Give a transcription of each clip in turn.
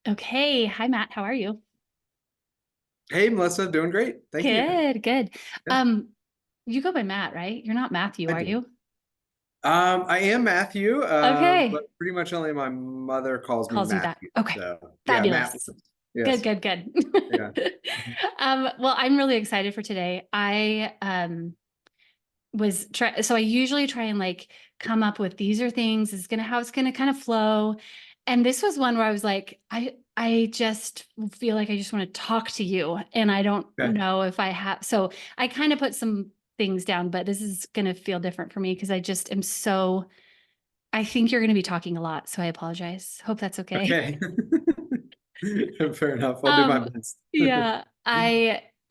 Okay. Hi, Matt. How are you? Hey, Melissa, doing great. Thank you. Good, good. Yeah, Um, you go by Matt, right? You're not Matthew, I are do. you? I am Matthew, but Okay. pretty much only my mother calls me Calls you that. Matthew. Okay. So yeah, Matt. Fabulous. Good, Yes. good, good. Yeah. Mhm. Well, I'm really excited for today. I was try so I usually try and like come up with these are things is gonna how it's gonna kind of flow. And this was one where I was like, I just feel like I just want to talk to you. And I don't Okay. know if I have so I kind of put some things down, but this is gonna feel different for me because I just am so I think you're gonna be talking a lot. So I apologize. Hope that's okay. Okay. Fair enough. I'll do my Um, best. yeah,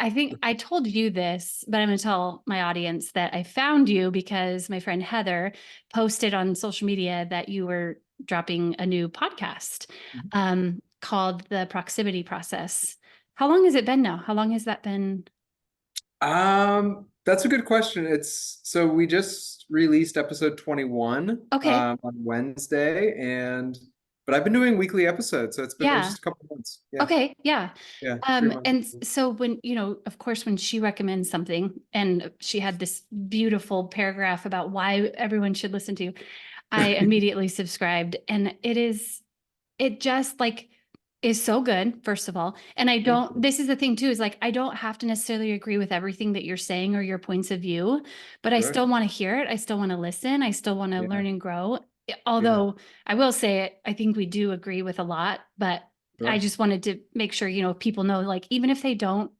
I think I told you this, but I'm gonna tell my audience that I found you because my friend Heather posted on social media that you were dropping a new podcast called The Proximity Process. How long has it been now? How long has that been? That's a good question. It's so we just released episode 21 Okay, on Wednesday, and but I've been doing weekly episodes, so it was yeah. just a couple months. Yeah, Okay, yeah. yeah, 3 months. And so when, of course, when she recommends something and she had this beautiful paragraph about why everyone should listen to, I immediately subscribed. And it just like is so good, first of all. And Thank you. this is the thing too, is like, I don't have to necessarily agree with everything that you're saying or your points of view, but I Sure. still want to hear it. I still want to listen. I still want to Yeah, learn and grow. yeah, Although I will say it, I think we do agree with a lot, but I sure. just wanted to make sure, people know, like, even if they don't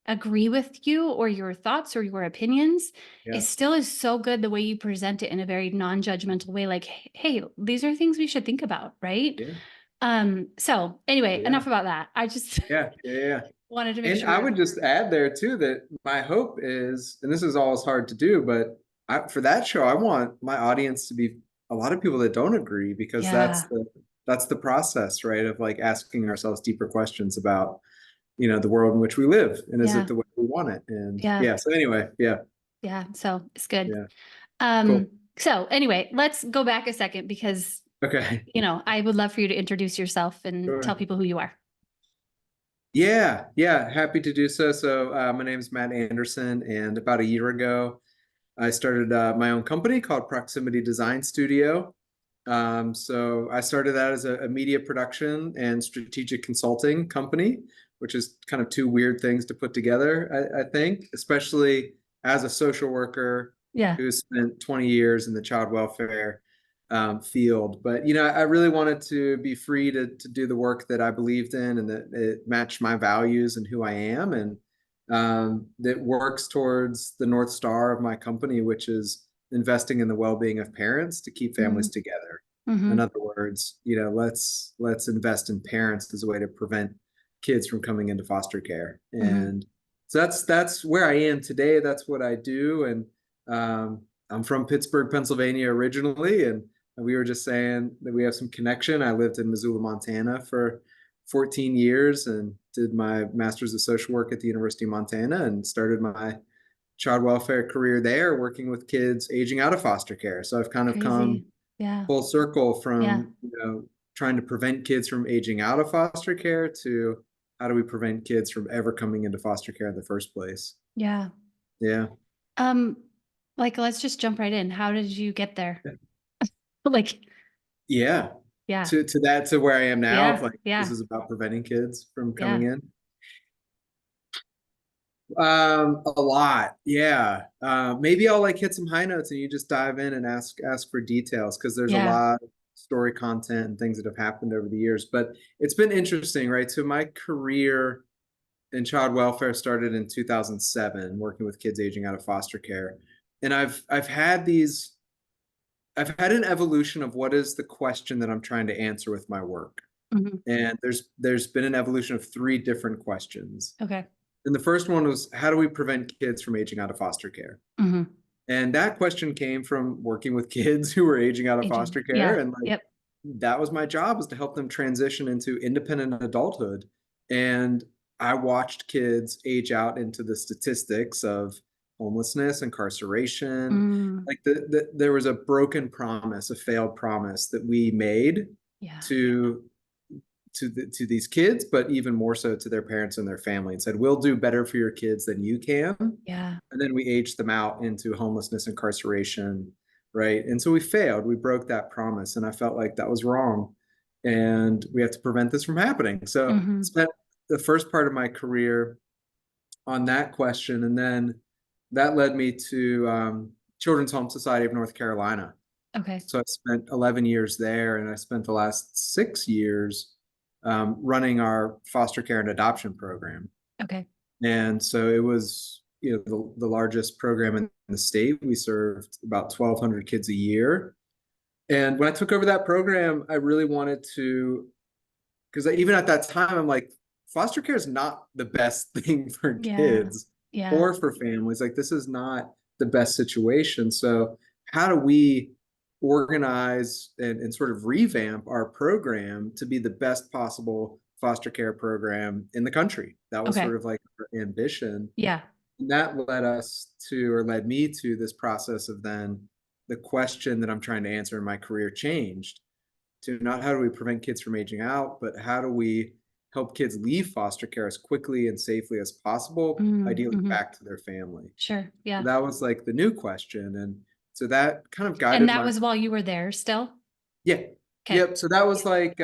agree with you or your thoughts or your opinions, it Yeah, still is so good the way you present it in a very non-judgmental way. Like, hey, these are things we should think about, right? yeah, So anyway, yeah, enough about that. I just yeah, yeah, yeah. wanted to make And I sure. would just add there too that my hope is, and this is always hard to do, but for that show, I want my audience to be a lot of people that don't agree because Yeah. that's the process, right? Of like asking ourselves deeper questions about, the world in which we live, and is it Yeah. the way we want it? And Yeah. yeah, so anyway, yeah, Yeah. So it's good. yeah, Um, cool. so anyway, let's go back a second because, Okay. I would love for you to introduce yourself and tell Sure. people who you are. Yeah, yeah, happy to do so. So, my name is Matt Anderson, and about a year ago, I started my own company called Proximity Design Studio. So I started that as a media production and strategic consulting company, which is kind of two weird things to put together, I think, especially as a social worker Yeah. who spent 20 years in the child welfare field. But I really wanted to be free to do the work that I believed in and that it matched my values and who I am, and that works towards the North Star of my company, which is investing in the well-being of parents to keep families together. In Mm-hmm. other words, let's invest in parents as a way to prevent kids from coming into foster care. Mm-hmm. And so that's where I am today. That's what I do. And I'm from Pittsburgh, Pennsylvania originally, and we were just saying that we have some connection. I lived in Missoula, Montana for 14 years and did my master's of social work at the University of Montana and started my child welfare career there, working with kids aging out of foster care. So I've kind of come Crazy. Yeah. full circle Yeah. from, trying to prevent kids from aging out of foster care to how do we prevent kids from ever coming into foster care in the first place? Yeah. Yeah. Um, like, let's just jump right in. How did you get there? Like, Yeah. yeah. To where I am now, of Yeah. like this Yeah. is about preventing kids from coming Yeah. in. A lot. Yeah. Maybe I'll like hit some high notes and you just dive in and ask for details because there's a Yeah. lot of story content and things that have happened over the years. But it's been interesting, right? So my career in child welfare started in 2007, working with kids aging out of foster care. And I've had an evolution of what is the question that I'm trying to answer with my work. Hmm. And there's been an evolution of three different questions. Okay. And the first one was, how do we prevent kids from aging out of foster care? Hmm. And that question came from working with kids who were aging out of Aging. foster care. Yeah. And like, Yep. that was my job, was to help them transition into independent adulthood. And I watched kids age out into the statistics of homelessness, incarceration. Mm. Like there was a broken promise, a failed promise that we made Yeah. to to these kids, but even more so to their parents and their family, and said, "We'll do better for your kids than you can." Yeah. And then we aged them out into homelessness, incarceration, right? And so we failed. We broke that promise, and I felt like that was wrong, and we have to prevent this from happening. So Hmm. spent the first part of my career on that question, and then that led me to Children's Home Society of North Carolina. Okay. So I spent 11 years there, and I spent the last 6 years running our foster care and adoption program. Okay. And so it was, the largest program in the state. We served about 1,200 kids a year. And when I took over that program, I really wanted to, because even at that time, I'm like, foster care is not the best thing for Yeah. kids Yeah. or for families. Like, this is not the best situation. So, how do we organize and sort of revamp our program to be the best possible foster care program in the country? That was Okay. sort of like our ambition. Yeah. And that led us to, or led me to, this process of then the question that I'm trying to answer in my career changed to not how do we prevent kids from aging out, but how do we help kids leave foster care as quickly and safely as possible, ideally Mm-hmm. back to their family. Sure. So Yeah. that was like the new question. And so that kind of And guided that my, was while you were there still? yeah. Okay. Yep. So that was like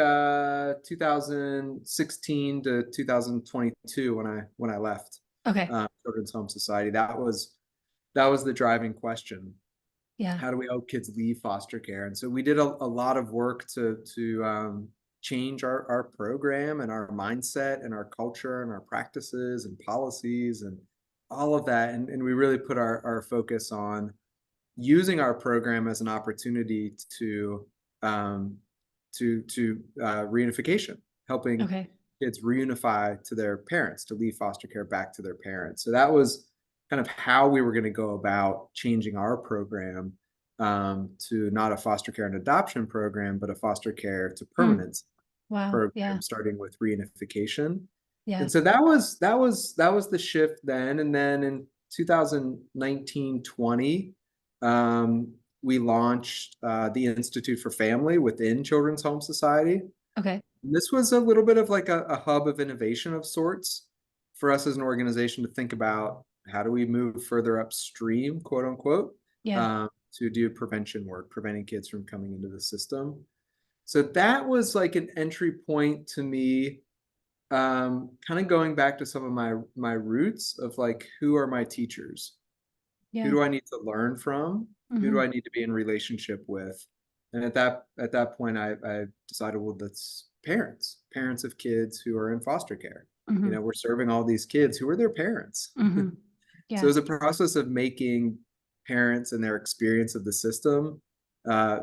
2016 to 2022 when I left Okay. Children's Home Society. That was the driving question. Yeah. How do we help kids leave foster care? And so we did a lot of work to change our program and our mindset and our culture and our practices and policies and all of that. And we really put our focus on using our program as an opportunity um, to reunification, helping Okay. kids reunify to their parents, to leave foster care back to their parents. So that was kind of how we were going to go about changing our program to not a foster care and adoption program, but a foster care to Mm. permanence Wow. program, Yeah. starting with reunification. Yeah. And so that was the shift then. And then in 2019-20, we launched the Institute for Family within Children's Home Society. Okay. And this was a little bit of like a hub of innovation of sorts for us as an organization to think about how do we move further upstream, quote unquote, Yeah. um, to do prevention work, preventing kids from coming into the system. So that was like an entry point to me, kind of going back to some of my roots of like, who are my teachers? Who Yeah. do I need to learn from? Who do Hmm. I need to be in relationship with? And at that point, I decided, well, that's parents of kids who are in foster care. Hmm. We're serving all these kids who are their parents. Hmm. So Yeah. it's a process of making parents and their experience of the system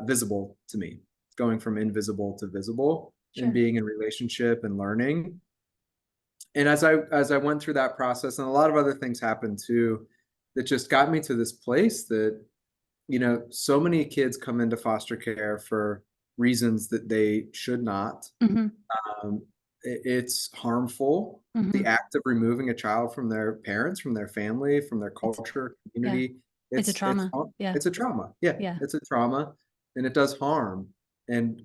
visible to me, going from invisible to visible, and Sure. being in relationship and learning. And as I went through that process, and a lot of other things happened too, that just got me to this place that, so many kids come into foster care for reasons that they should not. Hmm. It's harmful. The Hmm. act of removing a child from their parents, from their family, from their It's, culture, yeah. community, It's a it's it's trauma. Yeah. it's a trauma. Yeah, Yeah. it's a trauma, and it does harm. And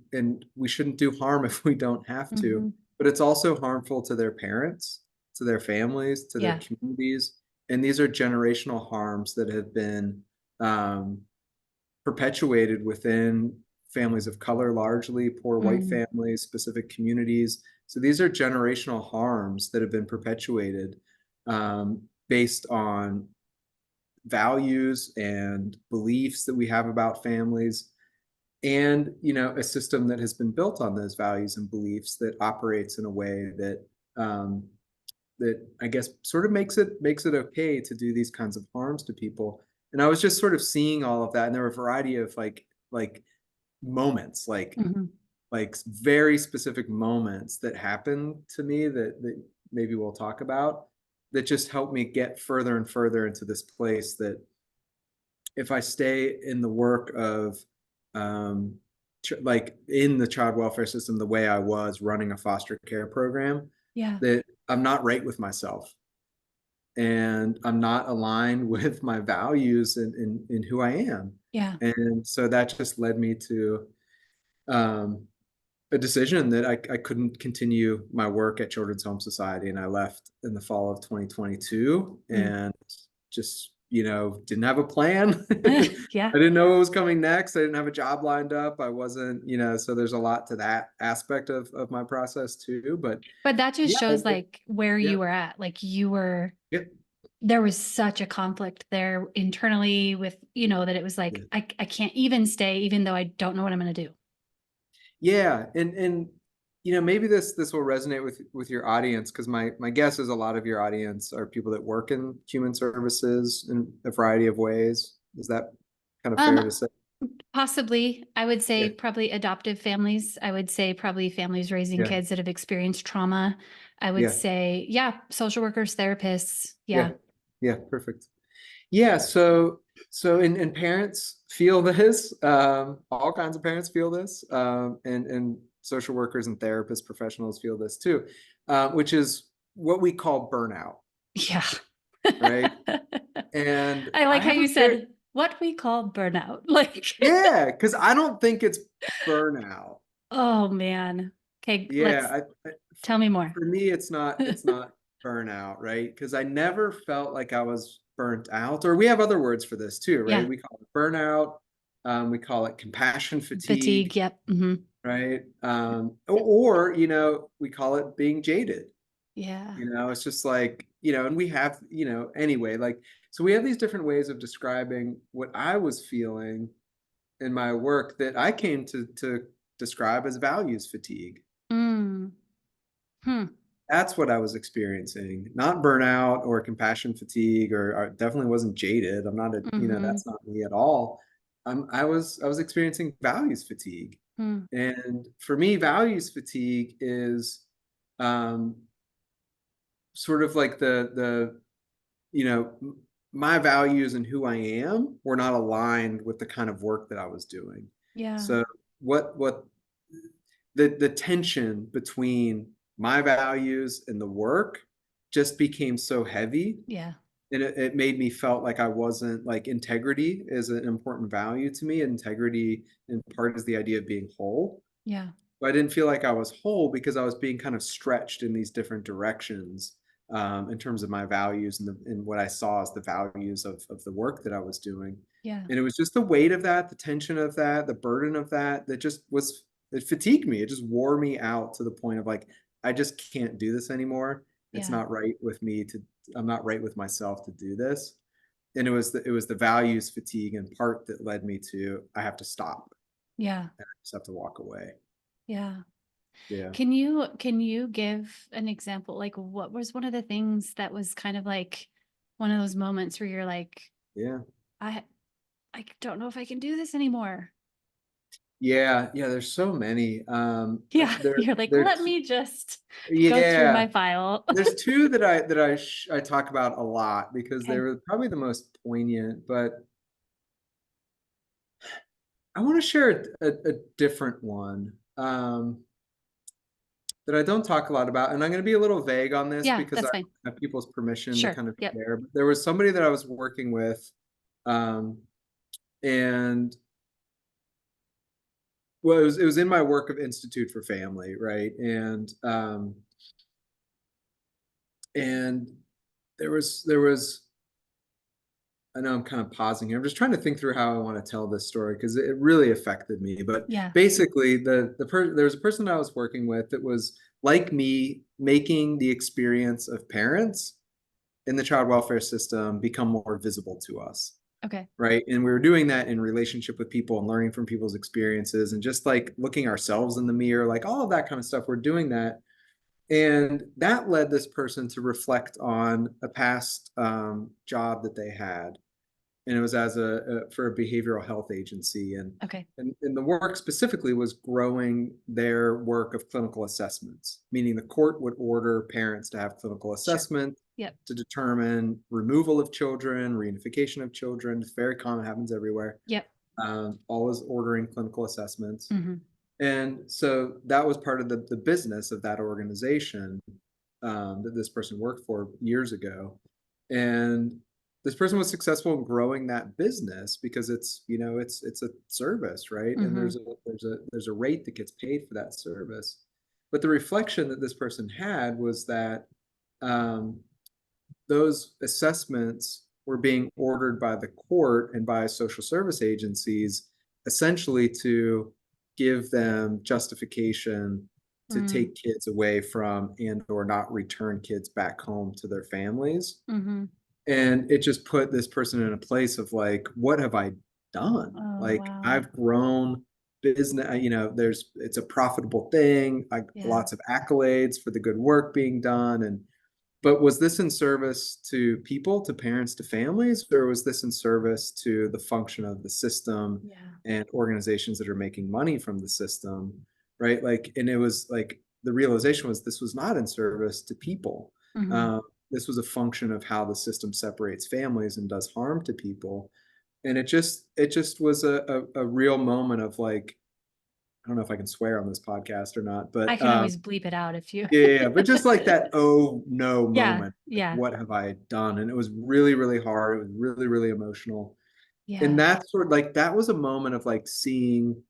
we shouldn't do harm if we don't have to. Hmm. But it's also harmful to their parents, to their families, to their Yeah. communities. And these are generational harms that have been um, perpetuated within families of color, largely poor white Mm. families, specific communities. So these are generational harms that have been perpetuated based on values and beliefs that we have about families, and a system that has been built on those values and beliefs that operates in a way um, that I guess sort of makes it okay to do these kinds of harms to people. And I was just sort of seeing all of that, and there were a variety of like moments, Hmm. like very specific moments that happened to me that maybe we'll talk about, that just helped me get further and further into this place that if I stay in the work of um, like in the child welfare system the way I was running a foster care program, Yeah. that I'm not right with myself, and I'm not aligned with my values and who I am. Yeah. And so that just led me to um, a decision that I couldn't continue my work at Children's Home Society, and I left in the fall of 2022 Mm. and just, didn't have a plan. Yeah. I didn't know what was coming next. I didn't have a job lined up. I wasn't, so there's a lot to that aspect of my process too. But But that just yeah, shows like where yeah, you were at. Like you were, yeah, there was such a conflict there internally with, that it was like, yeah. I can't even stay, even though I don't know what I'm going to do. Yeah, and maybe this will resonate with your audience, because my guess is a lot of your audience are people that work in human services in a variety of ways. Is that kind of fair Um, to say? Possibly, I would say Yeah, probably adoptive families. I would say probably families raising yeah, kids that have experienced trauma. I would yeah, say, yeah, social workers, therapists. yeah, Yeah. yeah, perfect. Yeah, and parents feel this. All kinds of parents feel this, and social workers and therapists, professionals feel this too, which is what we call burnout, Yeah. right? And I I like how have a you very said what we call burnout. Like, yeah, because I don't think it's burnout. oh man. Okay, let's Yeah, tell me more. for me, it's not burnout, right? Because I never felt like I was burnt out. Or we have other words for this too, right? Yeah. We call it burnout. We call it compassion Fatigue. fatigue, Yep. right? Or we call it being jaded. Yeah. It's just like, and we have, anyway, like, so we have these different ways of describing what I was feeling in my work that I came to describe as values fatigue. Mm. Hmm. That's what I was experiencing, not burnout or compassion fatigue, or definitely wasn't jaded. I'm not Mm-hmm. that's not me at all. I was experiencing values fatigue. Hmm. And for me, values fatigue is um, sort of like the you know, my values and who I am were not aligned with the kind of work that I was doing. Yeah. So what the tension between my values and the work just became so heavy, Yeah. and it made me felt like I wasn't, like, integrity is an important value to me. Integrity in part is the idea of being whole. Yeah. But I didn't feel like I was whole because I was being kind of stretched in these different directions, in terms of my values and what I saw as the values of the work that I was doing. Yeah. And it was just the weight of that, the tension of that, the burden of that, that just was, it fatigued me. It just wore me out to the point of like, I just can't do this anymore. It's Yeah. not right with me to, I'm not right with myself to do this. And it was the values fatigue in part that led me to, I have to stop. Yeah. I just have to walk away. Yeah. Yeah. Can you give an example? Like what was one of the things that was kind of like one of those moments where you're like, Yeah. I I don't know if I can do this anymore. Yeah, yeah, there's so many. Yeah. There, You're like, let there's, me just go through yeah, my file. there's two that I talk about a lot because they Okay. were probably the most poignant. But I want to share a different one, that I don't talk a lot about, and I'm going to be a little vague on this Yeah, because I that's fine. have people's permission to Sure. kind of Yep. share. But there was somebody that I was working with, um, and well, it was in my work of Institute for Family, right? And there was I know I'm kind of pausing here. I'm just trying to think through how I want to tell this story because it really affected me. But Yeah. basically, there was a person I was working with that was like me, making the experience of parents in the child welfare system become more visible to us, Okay. right? And we were doing that in relationship with people and learning from people's experiences and just like looking ourselves in the mirror, like all of that kind of stuff. We're doing that. And that led this person to reflect on a past job that they had, and it was as for a behavioral health agency, and Okay. and the work specifically was growing their work of clinical assessments, meaning the court would order parents to have clinical Sure. assessment Yep. to determine removal of children, reunification of children. It's very common, happens everywhere. Yep. Always ordering clinical assessments. Hmm. And so that was part of the business of that organization, that this person worked for years ago. And this person was successful in growing that business because it's, you know, it's a service, right? And Mm-hmm. there's a rate that gets paid for that service. But the reflection that this person had was that um, those assessments were being ordered by the court and by social service agencies essentially to give them justification to Mm-hmm. take kids away from and or not return kids back home to their families. Mm-hmm. And it just put this person in a place of like, what have I done? Oh, Like wow. I've grown business, you know, it's a profitable thing, like Yeah. lots of accolades for the good work being done. And but was this in service to people, to parents, to families, or was this in service to the function of the system Yeah. and organizations that are making money from the system, right? Like, and it was like the realization was this was not in service to people. Mm-hmm. Um, this was a function of how the system separates families and does harm to people. And it just was a real moment of like, I don't know if I can swear on this podcast or not, I but can always bleep it out if you. yeah, yeah, but just like that, oh no Yeah. moment. Like, Yeah. what have I done? And it was really, really hard. It was really, really emotional. And Yeah. that's sort of like that was a moment of like seeing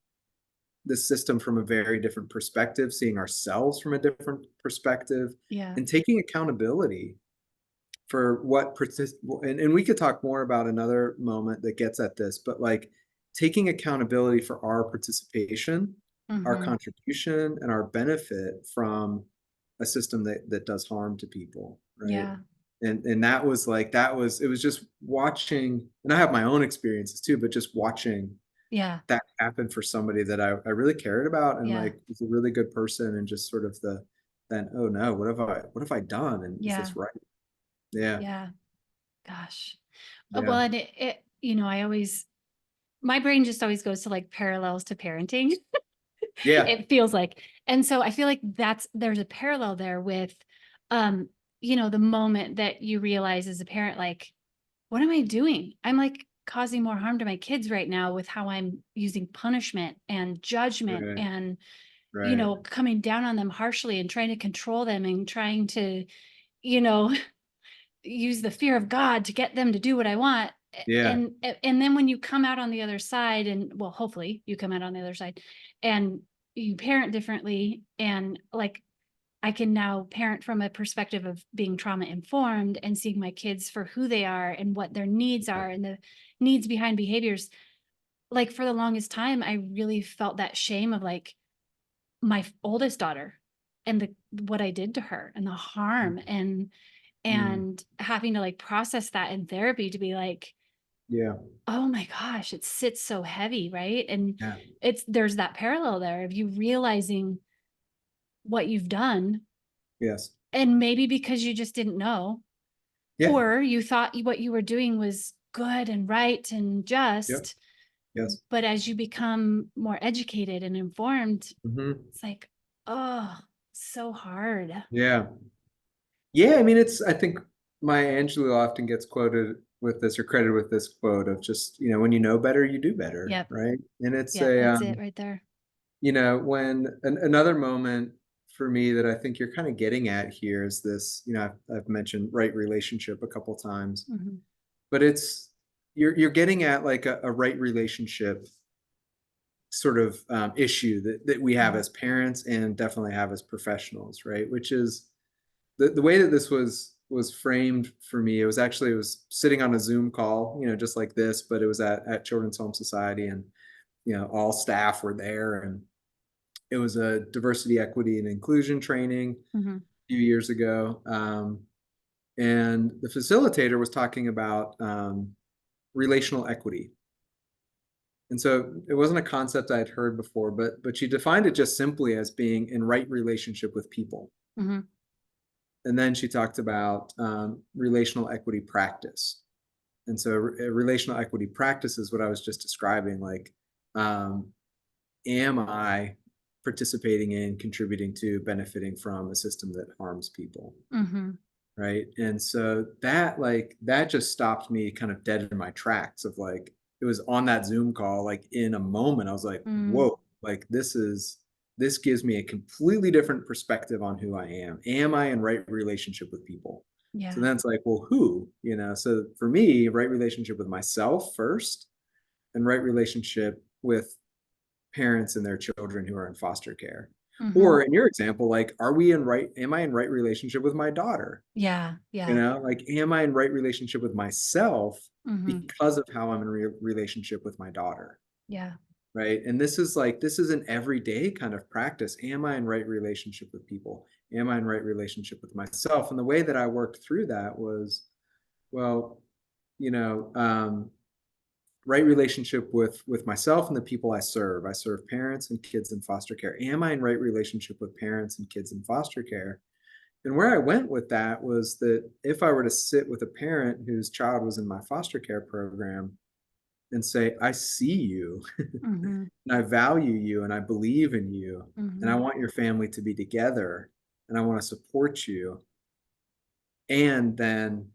the system from a very different perspective, seeing ourselves from a different perspective, Yeah. and taking accountability for what and we could talk more about another moment that gets at this, but like taking accountability for our participation, our Mm-hmm. contribution, and our benefit from a system that does harm to people, right? Yeah. And that was like that was it was just watching, and I have my own experiences too, but just watching Yeah. that happen for somebody that I really cared about and Yeah. like was a really good person, and just sort of the then, oh no, what have I done? And is Yeah. this right? Yeah. Yeah. Gosh. Yeah. Well, and I always, my brain just always goes to like parallels to parenting. Yeah. It feels like. And so I feel like there's a parallel there with, um, the moment that you realize as a parent, like, what am I doing? I'm like causing more harm to my kids right now with how I'm using punishment and judgment Right. and, Right. coming down on them harshly and trying to control them and trying to, you know, use the fear of God to get them to do what I want. Yeah. And then when you come out on the other side, and well, hopefully you come out on the other side and you parent differently, and like I can now parent from a perspective of being trauma informed and seeing my kids for who they are and what their needs are and the needs behind behaviors. Like for the longest time, I really felt that shame of like my oldest daughter and what I did to her and the harm Mm. and having to like process that in therapy to be like, Yeah. oh my gosh, it sits so heavy, right? And Yeah. there's that parallel there of you realizing what you've done, Yes. and maybe because you just didn't know, Yeah. or you thought what you were doing was good and right and Yep. just, Yes. but as you become more educated and informed, Hmm. it's like, oh, so hard. Yeah. Yeah. I mean, I think Maya Angelou often gets quoted with this or credited with this quote of just, you know, when you know better, you do better. Yep. Right. And it's Yep. That's it right there. you know, when another moment for me that I think you're kind of getting at here is this, you know, I've mentioned right relationship a couple times, Hmm. but you're getting at like a right relationship sort of issue that we have Hmm. as parents and definitely have as professionals, right? Which is the way that this was framed for me. It was sitting on a Zoom call, you know, just like this, but it was at Children's Home Society, and you know, all staff were there, and it was a diversity, equity, and inclusion training Hmm. a few years ago. And the facilitator was talking about relational equity. And so it wasn't a concept I had heard before, but she defined it just simply as being in right relationship with people. Hmm. And then she talked about relational equity practice. And so relational equity practice is what I was just describing. Like, um, am I participating in, contributing to, benefiting from a system that harms people? Hmm. Right. And so that just stopped me kind of dead in my tracks of like, it was on that Zoom call, like in a moment, I was like, Mm. whoa, like this gives me a completely different perspective on who I am. Am I in right relationship with people? So Yeah. then it's like, well, who, so for me, right relationship with myself first, and right relationship with parents and their children who are in foster care. Hmm. Or in your example, like, am I in right relationship with my daughter? Yeah. Yeah. Like, am I in right relationship with myself Hmm. because of how I'm in relationship with my daughter? Yeah. Right. And this is an everyday kind of practice. Am I in right relationship with people? Am I in right relationship with myself? And the way that I worked through that was, well, you know, um, right relationship with myself and the people I serve. I serve parents and kids in foster care. Am I in right relationship with parents and kids in foster care? And where I went with that was that if I were to sit with a parent whose child was in my foster care program and say, I see you, Hmm. and I value you, and I believe in you, and I Hmm. want your family to be together, and I want to support you, and then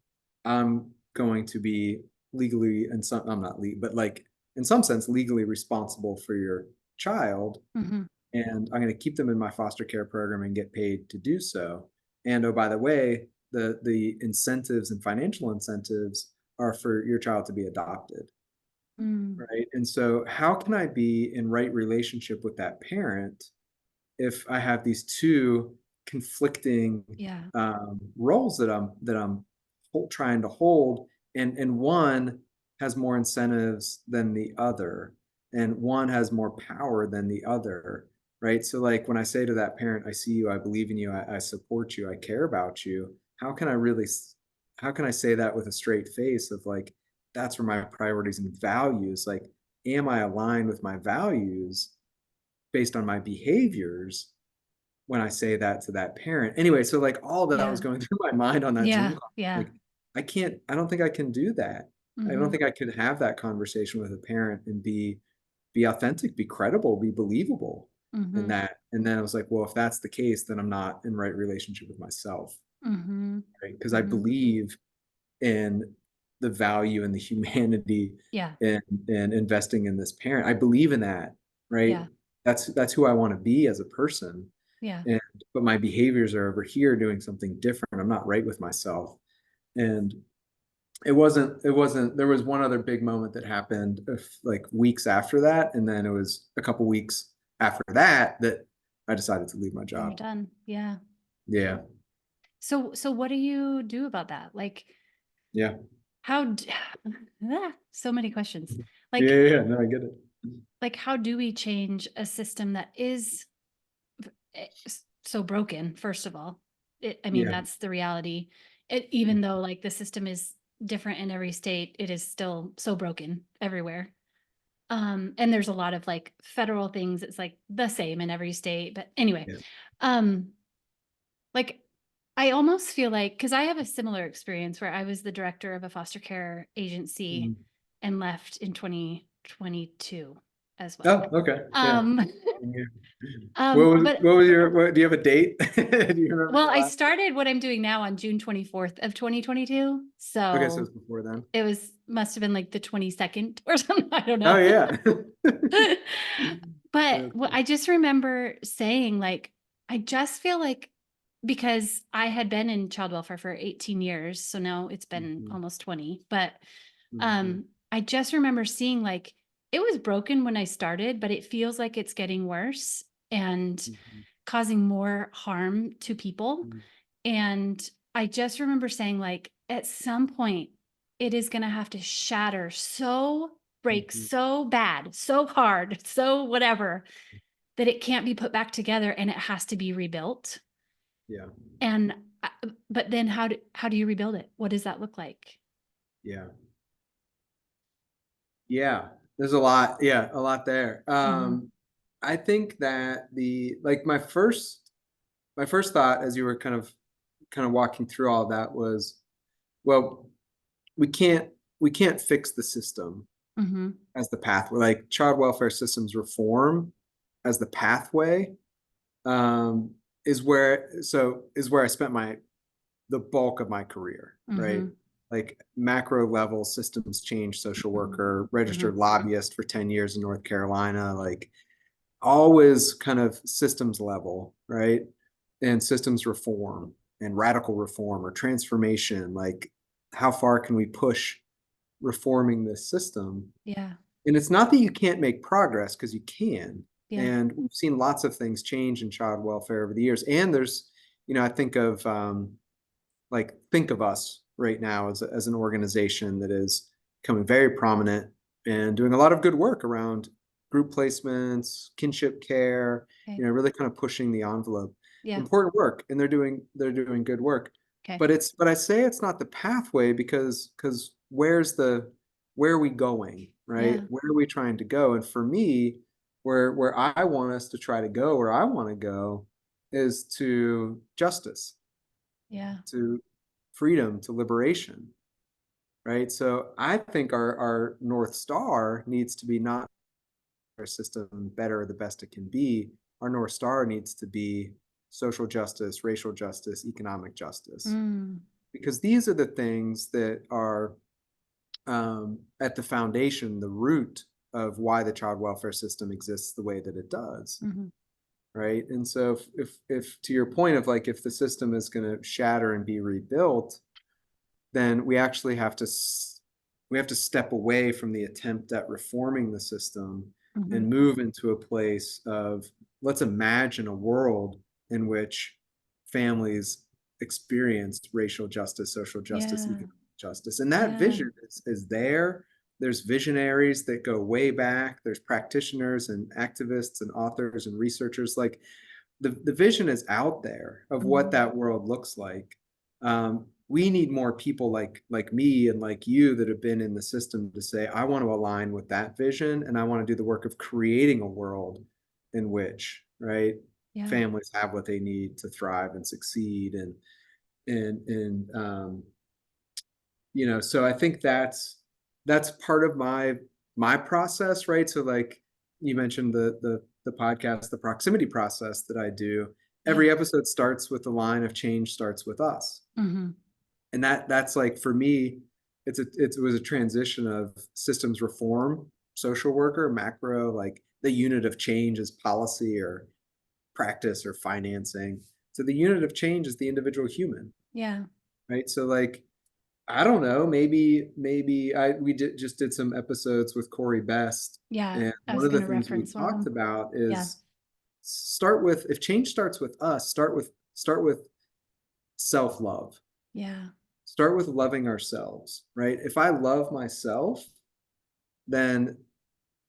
I'm going to be legally, and some I'm not legal, but like in some sense legally responsible for your child, Hmm. and I'm going to keep them in my foster care program and get paid to do so. And oh, by the way, the incentives and financial incentives are for your child to be adopted, Mm. right? And so how can I be in right relationship with that parent if I have these two conflicting Yeah. roles that I'm trying to hold, and one has more incentives than the other, and one has more power than the other, right? So like when I say to that parent, I see you, I believe in you, I support you, I care about you. How can I say that with a straight face of like, that's where my priorities and values, like, am I aligned with my values based on my behaviors when I say that to that parent? Anyway, so like all that was Yeah. going through my mind on that Zoom Yeah. call. Yeah. Like, I don't think I can do that. I don't Hmm. think I could have that conversation with a parent and be authentic, be credible, be believable in Hmm. that. And then I was like, well, if that's the case, then I'm not in right relationship with myself, Hmm. right? Because I Hmm. believe in the value and the humanity Yeah. and investing in this parent. I believe in that, right? Yeah. That's who I want to be as a person. Yeah. And but my behaviors are over here doing something different. I'm not right with myself. And it wasn't there was one other big moment that happened like weeks after that, and then it was a couple weeks after that that I decided to leave my And you're job. done. Yeah. Yeah. So what do you do about that? Like Yeah. how so many questions. Yeah, Like yeah, yeah. No, I get it. how do we change a system that is so broken, first of all? I mean, Yeah. that's the reality. Even though like the system is different in every state, it is still so broken everywhere. And there's a lot of like federal things. It's like the same in every state. But anyway, Yeah. um, like I almost feel like because I have a similar experience where I was the director of a foster care agency Mhm. and left in 2022 as well. Oh, okay. Yeah. Um, Yeah. What was but what was your what do you have a date? Do you remember well, your I last? started what I'm doing now on June 24th of 2022. Okay, so it was So before then. it was must have been like the 22nd or something. I don't Oh know. yeah. But That's I just remember saying, like, I just feel like because I had been in child welfare for 18 years, so now it's been Mhm, almost 20, but mhm, I just remember seeing like it was broken when I started, but it feels like it's getting worse and mhm, causing more harm to people. mhm, And I just remember saying, like, at some point, it is going to have to shatter so, break mhm. so bad, so hard, so whatever, that it can't be put back together and it has to be rebuilt. Yeah, And, but then how do you rebuild it? What does that look like? yeah, yeah. There's a lot. Yeah, a lot there. Hmm. I think that the like my first thought as you were kind of walking through all that was, well, we can't we can't fix the system Hmm. as the pathway. Like child welfare systems reform as the pathway um, is where I spent the bulk of my career, right? Hmm. Like macro level systems change, social worker, Hmm. registered lobbyist for 10 years in North Carolina, like always kind of systems level, right? And systems reform. and radical reform or transformation. Like, how far can we push reforming this system? Yeah. And it's not that you can't make progress, because you can. Yeah. And we've seen lots of things change in child welfare over the years. And there's, I think of like Think of Us right now as an organization that is becoming very prominent and doing a lot of good work around group placements, kinship care, Okay. really kind of pushing the envelope. Yeah. Important work, and they're doing good work. Okay. But I say it's not the pathway, because where are we going, right? Yeah. Where are we trying to go? And for me, where I want us to try to go, where I want to go, is to justice, Yeah. to freedom, to liberation, right? So I think our North Star needs to be not our system better, the best it can be. Our North Star needs to be social justice, racial justice, economic justice, Mm. because these are the things that are at the foundation, the root of why the child welfare system exists the way that it does. Hmm. Right. And so if to your point of like, if the system is going to shatter and be rebuilt, then we have to step away from the attempt at reforming the system Hmm. and move into a place of, let's imagine a world in which families experience racial justice, social justice, Yeah. economic justice. And that Yeah. vision is there. There's visionaries that go way back. There's practitioners and activists and authors and researchers. Like, the vision is out there of what Mhm. that world looks like. We need more people like me and like you that have been in the system to say, I want to align with that vision, and I want to do the work of creating a world in which, right, Yeah. families have what they need to thrive and succeed. And so I think that's part of my process, right? So, like, you mentioned the podcast, the proximity process that I do. Yeah. Every episode starts with the line of change starts with us. Hmm. And that's like, for me, it was a transition of systems reform, social worker, macro, like the unit of change is policy or practice or financing. So the unit of change is the individual human, Yeah. right? So, like, I don't know, maybe we just did some episodes with Corey Best, Yeah. and I one was of the going to things we reference one of talked them. about Yeah. is, if change starts with us, start with self-love. Yeah. Start with loving ourselves, right? If I love myself, then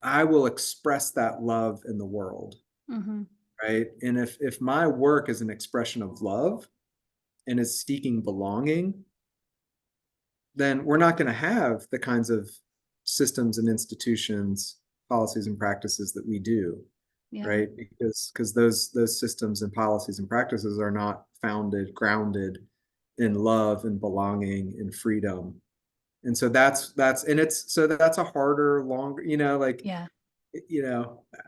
I will express that love in the world, Hmm. right? And if my work is an expression of love and is seeking belonging, then we're not going to have the kinds of systems and institutions, policies and practices that we do, Yeah. right? Because those systems and policies and practices are not grounded in love and belonging and freedom. And so that's a harder, longer, like, Yeah.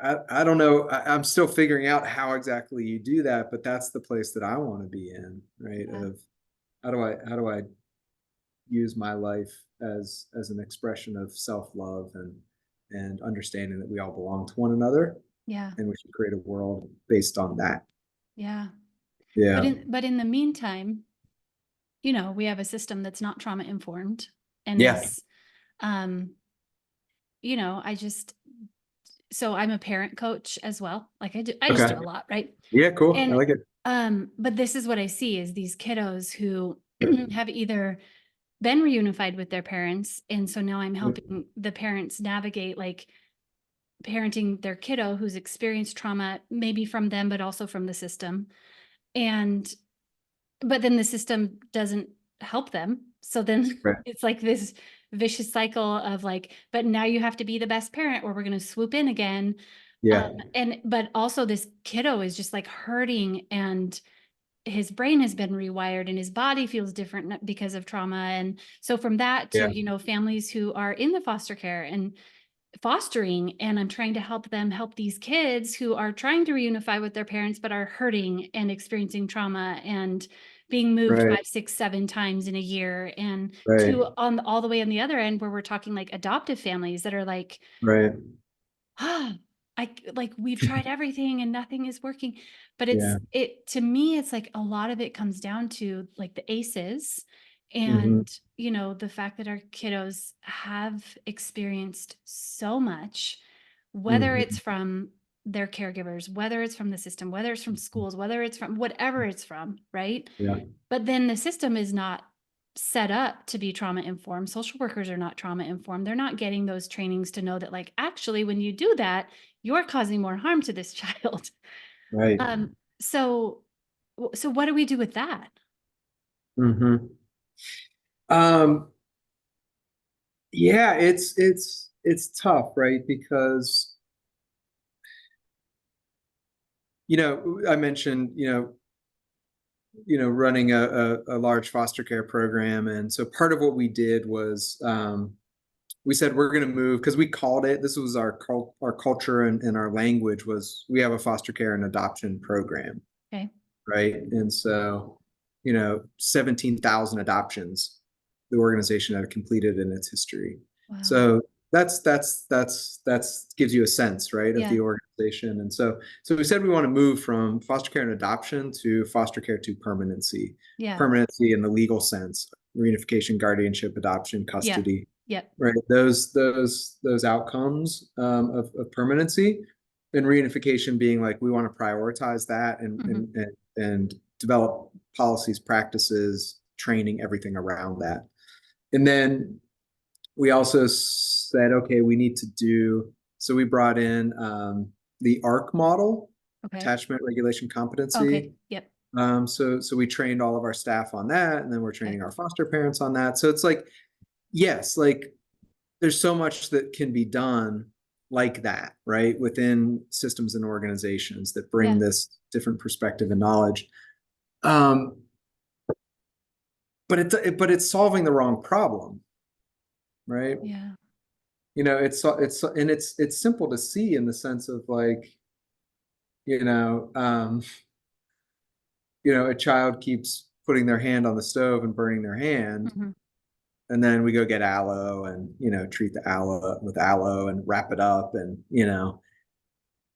I don't know. I'm still figuring out how exactly you do that, but that's the place that I want to be in, right? Yeah. Of how do I use my life as an expression of self-love and understanding that we all belong to one another, Yeah. and we should create a world based on that. Yeah. Yeah. But in the meantime, we have a system that's not trauma informed and Yeah. is, um, I just, so I'm a parent coach as well. Like I just Okay. do a lot, right? Yeah, cool. I And, like it. but this is what I see is these kiddos who have either been reunified with their parents. And so now I'm helping the parents navigate like parenting their kiddo who's experienced trauma, maybe from them, but also from the system. And, but then the system doesn't help them. So then Right. it's like this vicious cycle of like, but now you have to be the best parent or we're going to swoop in again. Yeah. But also this kiddo is just like hurting and his brain has been rewired and his body feels different because of trauma. And so from that to, Yeah. families who are in the foster care and fostering, and I'm trying to help them help these kids who are trying to reunify with their parents, but are hurting and experiencing trauma and being moved Right. 5, 6, 7 times in a year. And Right. to all the way on the other end where we're talking like adoptive families that are like, Right. like we've tried everything and nothing is working. But Yeah. to me, it's like a lot of it comes down to like the ACEs Hmm. and, the fact that our kiddos have experienced so much, whether it's Hmm. from their caregivers, whether it's from the system, whether it's from schools, whether it's from whatever it's from, right? Yeah. But then the system is not set up to be trauma informed. Social workers are not trauma informed. They're not getting those trainings to know that, like, actually, when you do that, you're causing more harm to this child. Right. So, so what do we do with that? Hmm. Um, yeah, it's tough, right? Because, I mentioned, running a large foster care program. And so part of what we did was we said we're going to move because we called it, this was our culture and our language was we have a foster care and adoption program, Okay. right? And so, 17,000 adoptions the organization had completed in its history. Wow. So that's gives you a sense, right, of Yeah. the organization. And so we said we want to move from foster care and adoption to foster care to permanency. Yeah. Permanency in the legal sense, reunification, guardianship, adoption, Yep. custody, Yep. right? Those outcomes of permanency, and reunification being like we want to prioritize that Hmm. and develop policies, practices, training, everything around that. And then we also said, okay, we need to do, so we brought in the ARC model, Okay. attachment regulation Okay. competency. Yep. So we trained all of our staff on that, and then we're Okay. training our foster parents on that. So it's like, yes, like there's so much that can be done like that, right? Within systems and organizations that bring Yeah. this different perspective and knowledge. Um, but it's solving the wrong problem, right? Yeah. It's simple to see in the sense of like, you know, um, a child keeps putting their hand on the stove and burning their hand, Hmm. and then we go get aloe and treat the aloe with aloe and wrap it up, and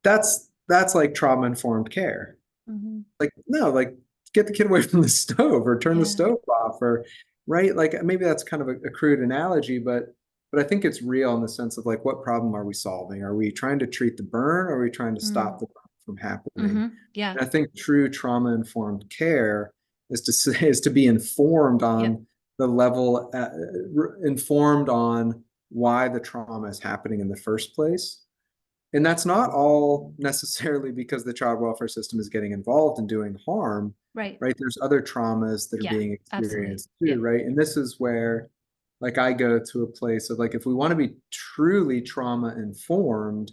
that's like trauma informed care. Hmm. Like, no, like get the kid away from the stove or turn the Yeah. stove off, or right, like maybe that's kind of a crude analogy, but I think it's real in the sense of like what problem are we solving? Are we trying to treat the burn, or are we trying to stop the burn from happening? Yeah. And I think true trauma informed care is to be informed Yep. on the level, informed on why the trauma is happening in the first place. And that's not all necessarily because the child welfare system is getting involved in doing harm, Right. right? There's other traumas that are Yeah. being Absolutely. experienced too, Yep. right? And this is where, like, I go to a place of like, if we want to be truly trauma informed,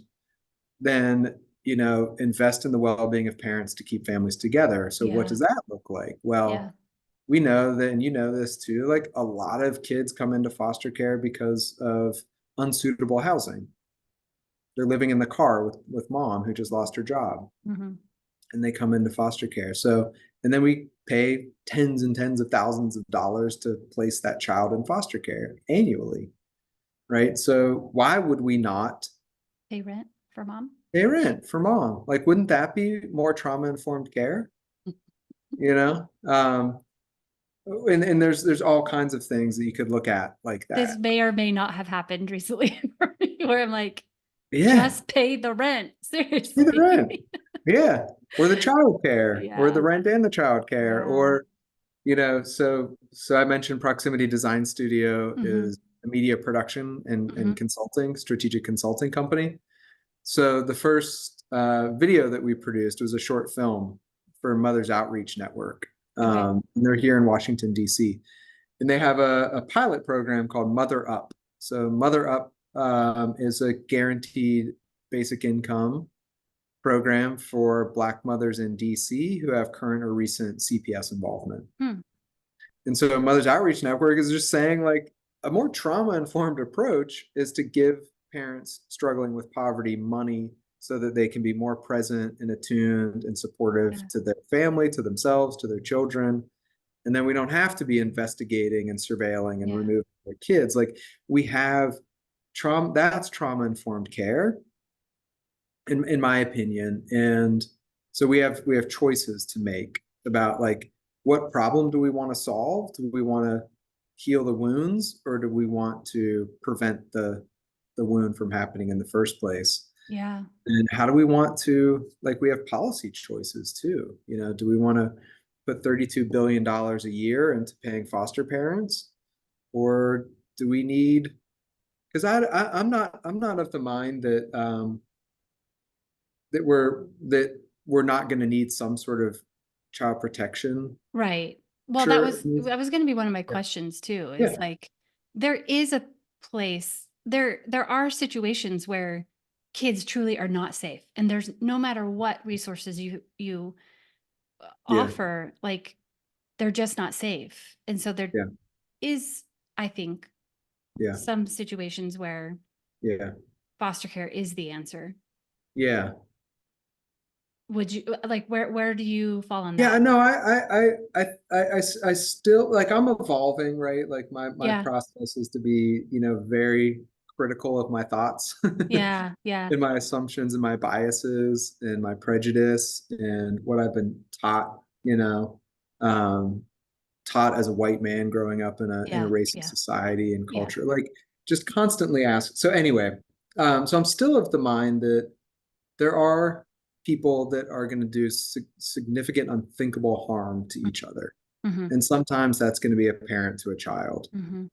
then, invest in the well being of parents to keep families together. So, what Yeah. does that look like? Yeah. Well, we know that, and you know this too, like a lot of kids come into foster care because of unsuitable housing. They're living in the car with mom who just lost her job, Hmm. and they come into foster care. So, and then we pay tens and tens of thousands of dollars to place that child in foster care annually, right? So why would we not Pay rent for mom. pay rent for mom? Like, wouldn't that be more trauma informed care? You know? And there's all kinds of things that you could look at like This that. may or may not have happened recently for me, where I'm like, Yeah, just pay the rent. pay the rent. Seriously. Yeah, or the child care, or the Yeah. rent and the child care, Yeah. or so I mentioned Proximity Design Studio Hmm. is a media production and Hmm. consulting, strategic consulting company. So the first video that we produced was a short film for Mothers Outreach Network. Okay. And they're here in Washington, D.C. And they have a pilot program called Mother Up. So Mother Up is a guaranteed basic income program for Black mothers in DC who have current or recent CPS involvement. Hmm. And so Mothers Outreach Network is just saying like a more trauma-informed approach is to give parents struggling with poverty money so that they can be more present and attuned and supportive Yeah. to their family, to themselves, to their children. And then we don't have to be investigating and surveilling and Yeah. removing their kids. Like we have trauma, that's trauma-informed care. in my opinion. And so we have choices to make about like what problem do we want to solve? Do we want to heal the wounds, or do we want to prevent the wound from happening in the first place? Yeah. And how do we want to, like, we have policy choices too. Do we want to put $32 billion a year into paying foster parents? Or do we need, because I'm not of the mind that we're not going to need some sort of child protection. Right. Well, Sure. that was going to be one of my Yeah. questions too, is Yeah. like there is a place there are situations where kids truly are not safe, and there's no matter what resources you Yeah. offer, like they're just not safe. And so there Yeah. is, I think, Yeah. some situations where Yeah. foster care is the answer. Yeah. Would you like where do you fall on Yeah, that? no, I still like, I'm evolving, right? Like my Yeah. process is to be, very critical of my thoughts Yeah. Yeah. and my assumptions and my biases and my prejudice and what I've been taught, um, taught as a white man growing up in a Yeah. racist Yeah. society and Yeah. culture. Like, just constantly ask. So anyway, so I'm still of the mind that there are people that are going to do significant unthinkable harm to each other. Mhm. And sometimes that's going to be apparent to a child. Mhm.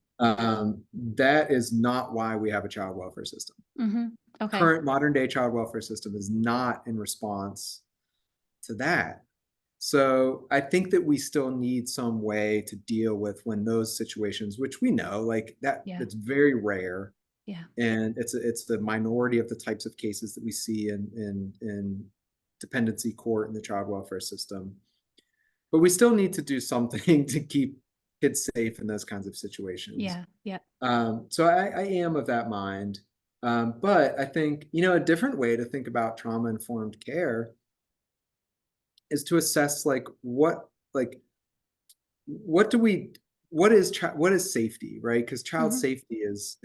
That is not why we have a child welfare system. Mhm. Okay. Current modern day child welfare system is not in response to that. So I think that we still need some way to deal with when those situations, which we know, like that, Yeah. it's very rare, Yeah. and it's the minority of the types of cases that we see in dependency court in the child welfare system. But we still need to do something to keep kids safe in those kinds of situations. Yeah. Yeah. So I am of that mind. But I think, a different way to think about trauma informed care is to assess like what do we what is safety, right? Because child Mhm. safety is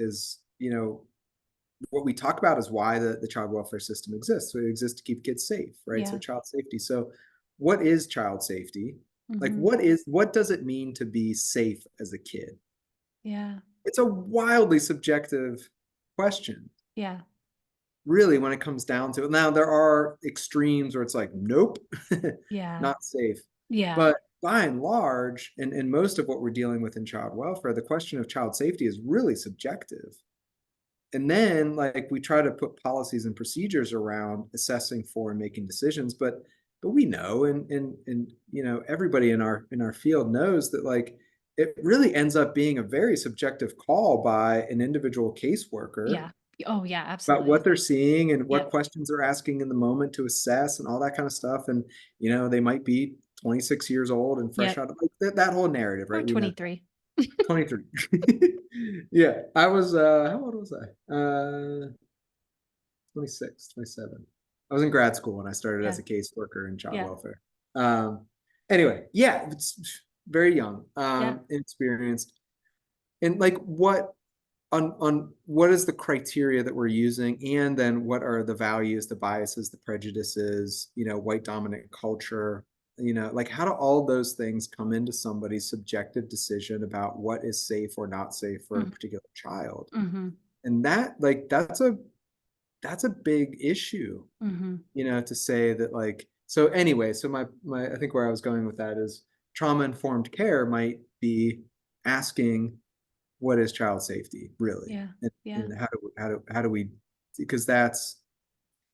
what we talk about is why the child welfare system exists. So it exists to keep kids safe, right? So Yeah. child safety. So what is child safety? Like, Mhm. what does it mean to be safe as a kid? Yeah. It's a wildly subjective question, Yeah. really, when it comes down to it. Now, there are extremes where it's like, nope, Yeah. not safe. Yeah. But by and large, and most of what we're dealing with in child welfare, the question of child safety is really subjective. And then like we try to put policies and procedures around assessing for and making decisions, but we know, and everybody in our field knows that like it really ends up being a very subjective call by an individual caseworker Yeah. Oh, yeah, about what absolutely. they're seeing and what Yep. questions they're asking in the moment to assess and all that kind of stuff. And they might be 26 years old and fresh Yep. out of like that whole narrative, Or right? We know 23. 23. Yeah, I was how old was I? 26, 27. I was in grad school when I started as Yeah. a caseworker in child Yeah. welfare. Um, anyway, yeah, it's very young, Yeah. inexperienced. And like on what is the criteria that we're using, and then what are the values, the biases, the prejudices, white dominant culture, like how do all those things come into somebody's subjective decision about what is safe or not safe for a Mm. particular child? Mhm. And that's a big issue, Mhm. to say that, like, so anyway, so my I think where I was going with that is trauma informed care might be asking what is child safety really, Yeah. and, Yeah. and how do we, because that's,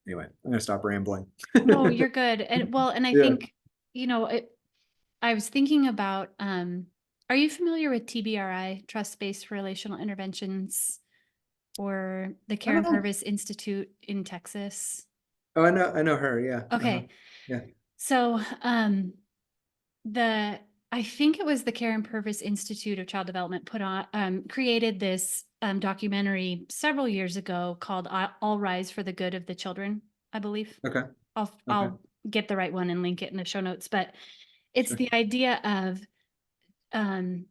anyway, I'm gonna stop rambling. No, you're good. And well, and I Yeah. think, I was thinking about, are you familiar with TBRI, trust-based relational interventions, or the I Karen don't. Purvis Institute in Texas? Oh, I know her. Yeah. Uh-huh. Okay. Yeah. So, the I think it was the Karen Purvis Institute of Child Development created this documentary several years ago called "All Rise for the Good of the Children," I believe. Okay. Okay. I'll get the right one and link it in the show notes, but it's Sure. the idea of um,